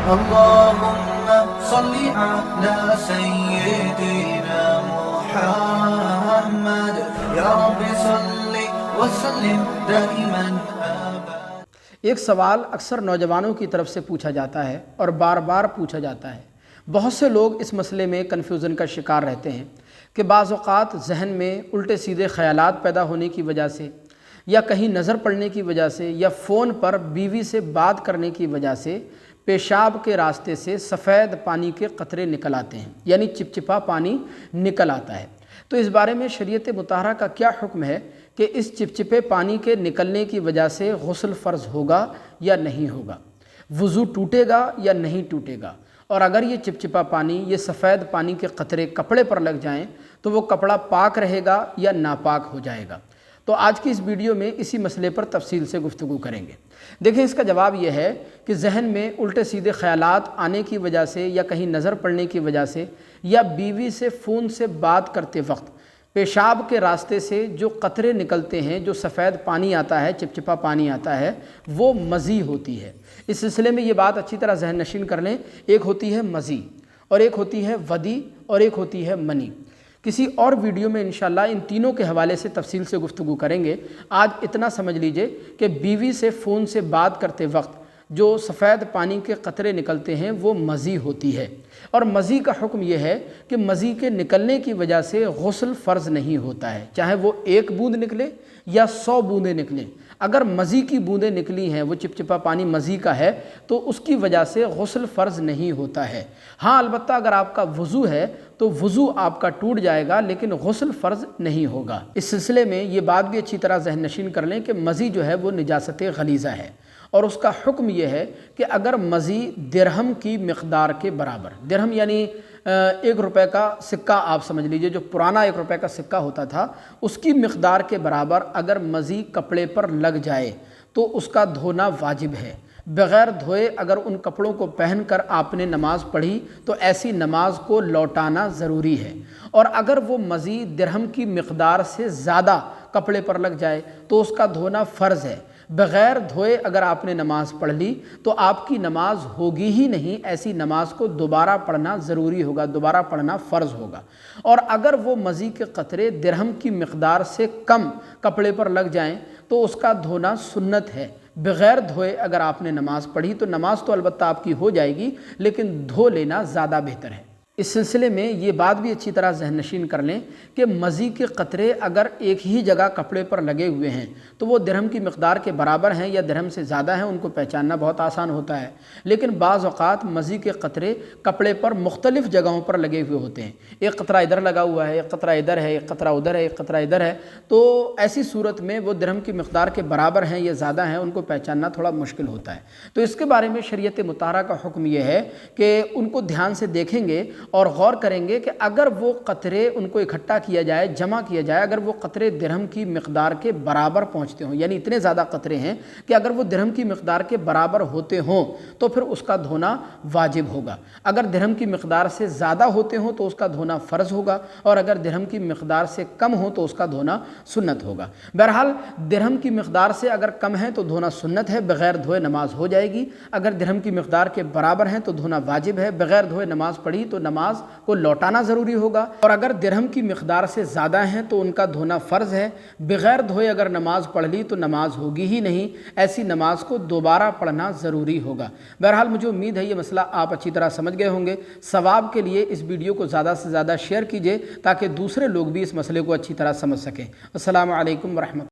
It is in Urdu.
اللهم صل على سيدنا محمد یا رب صل وسلم دائما ابدا۔ ایک سوال اکثر نوجوانوں کی طرف سے پوچھا جاتا ہے اور بار بار پوچھا جاتا ہے۔ بہت سے لوگ اس مسئلے میں کنفیوژن کا شکار رہتے ہیں کہ بعض اوقات ذہن میں الٹے سیدھے خیالات پیدا ہونے کی وجہ سے، یا کہیں نظر پڑنے کی وجہ سے، یا فون پر بیوی سے بات کرنے کی وجہ سے پیشاب کے راستے سے سفید پانی کے قطرے نکل آتے ہیں، یعنی چپچپا پانی نکل آتا ہے۔ تو اس بارے میں شریعت مطہرہ کا کیا حکم ہے کہ اس چپچپے پانی کے نکلنے کی وجہ سے غسل فرض ہوگا یا نہیں ہوگا، وضو ٹوٹے گا یا نہیں ٹوٹے گا، اور اگر یہ چپچپا پانی، یہ سفید پانی کے قطرے کپڑے پر لگ جائیں تو وہ کپڑا پاک رہے گا یا ناپاک ہو جائے گا؟ تو آج کی اس ویڈیو میں اسی مسئلے پر تفصیل سے گفتگو کریں گے۔ دیکھیں، اس کا جواب یہ ہے کہ ذہن میں الٹے سیدھے خیالات آنے کی وجہ سے، یا کہیں نظر پڑنے کی وجہ سے، یا بیوی سے فون سے بات کرتے وقت پیشاب کے راستے سے جو قطرے نکلتے ہیں، جو سفید پانی آتا ہے، چپچپا پانی آتا ہے، وہ مزی ہوتی ہے۔ اس سلسلے میں یہ بات اچھی طرح ذہن نشین کر لیں، ایک ہوتی ہے مزی، اور ایک ہوتی ہے ودی، اور ایک ہوتی ہے منی۔ کسی اور ویڈیو میں انشاءاللہ ان تینوں کے حوالے سے تفصیل سے گفتگو کریں گے۔ آج اتنا سمجھ لیجئے کہ بیوی سے فون سے بات کرتے وقت جو سفید پانی کے قطرے نکلتے ہیں وہ مزی ہوتی ہے، اور مزی کا حکم یہ ہے کہ مزی کے نکلنے کی وجہ سے غسل فرض نہیں ہوتا ہے، چاہے وہ 1 بوند نکلے یا 100 بوندیں نکلیں۔ اگر مزی کی بوندیں نکلی ہیں، وہ چپچپا پانی مزی کا ہے، تو اس کی وجہ سے غسل فرض نہیں ہوتا ہے۔ ہاں، البتہ اگر آپ کا وضو ہے تو وضو آپ کا ٹوٹ جائے گا، لیکن غسل فرض نہیں ہوگا۔ اس سلسلے میں یہ بات بھی اچھی طرح ذہن نشین کر لیں کہ مزی جو ہے وہ نجاست غلیظہ ہے، اور اس کا حکم یہ ہے کہ اگر مزی درہم کی مقدار کے برابر، درہم یعنی 1 روپے کا سکہ آپ سمجھ لیجئے، جو پرانا 1 روپے کا سکہ ہوتا تھا، اس کی مقدار کے برابر اگر مزی کپڑے پر لگ جائے تو اس کا دھونا واجب ہے۔ بغیر دھوئے اگر ان کپڑوں کو پہن کر آپ نے نماز پڑھی تو ایسی نماز کو لوٹانا ضروری ہے، اور اگر وہ مزی درہم کی مقدار سے زیادہ کپڑے پر لگ جائے تو اس کا دھونا فرض ہے۔ بغیر دھوئے اگر آپ نے نماز پڑھ لی تو آپ کی نماز ہوگی ہی نہیں، ایسی نماز کو دوبارہ پڑھنا ضروری ہوگا، دوبارہ پڑھنا فرض ہوگا۔ اور اگر وہ مزی کے قطرے درہم کی مقدار سے کم کپڑے پر لگ جائیں تو اس کا دھونا سنت ہے۔ بغیر دھوئے اگر آپ نے نماز پڑھی تو نماز تو البتہ آپ کی ہو جائے گی، لیکن دھو لینا زیادہ بہتر ہے۔ اس سلسلے میں یہ بات بھی اچھی طرح ذہن نشین کر لیں کہ مزی کے قطرے اگر ایک ہی جگہ کپڑے پر لگے ہوئے ہیں تو وہ درہم کی مقدار کے برابر ہیں یا درہم سے زیادہ ہیں، ان کو پہچاننا بہت آسان ہوتا ہے۔ لیکن بعض اوقات مزی کے قطرے کپڑے پر مختلف جگہوں پر لگے ہوئے ہوتے ہیں، ایک قطرہ ادھر لگا ہوا ہے، ایک قطرہ ادھر ہے، ایک قطرہ ادھر ہے، ایک قطرہ ادھر ہے، تو ایسی صورت میں وہ درہم کی مقدار کے برابر ہیں یا زیادہ ہیں، ان کو پہچاننا تھوڑا مشکل ہوتا ہے۔ تو اس کے بارے میں شریعت مطہرہ کا حکم یہ ہے کہ ان کو دھیان سے دیکھیں گے اور غور کریں گے کہ اگر وہ قطرے ان کو اکٹھا کیا جائے، جمع کیا جائے، اگر وہ قطرے درہم کی مقدار کے برابر پہنچتے ہوں، یعنی اتنے زیادہ قطرے ہیں کہ اگر وہ درہم کی مقدار کے برابر ہوتے ہوں تو پھر اس کا دھونا واجب ہوگا۔ اگر درہم کی مقدار سے زیادہ ہوتے ہوں تو اس کا دھونا فرض ہوگا، اور اگر درہم کی مقدار سے کم ہو تو اس کا دھونا سنت ہوگا۔ بہرحال درہم کی مقدار سے اگر کم ہے تو دھونا سنت ہے، بغیر دھوئے نماز ہو جائے گی۔ اگر درہم کی مقدار کے برابر ہیں تو دھونا واجب ہے، بغیر دھوئے نماز پڑھی تو نماز کو لوٹانا ضروری ہوگا، اور اگر درہم کی مقدار سے زیادہ ہیں تو ان کا دھونا فرض ہے۔ بغیر دھوئے اگر نماز پڑھ لی تو نماز ہوگی ہی نہیں، ایسی نماز کو دوبارہ پڑھنا ضروری ہوگا۔ بہرحال مجھے امید ہے یہ مسئلہ آپ اچھی طرح سمجھ گئے ہوں گے۔ ثواب کے لیے اس ویڈیو کو زیادہ سے زیادہ شیئر کیجئے تاکہ دوسرے لوگ بھی اس مسئلے کو اچھی طرح سمجھ سکیں۔ السلام علیکم ورحمۃ اللہ۔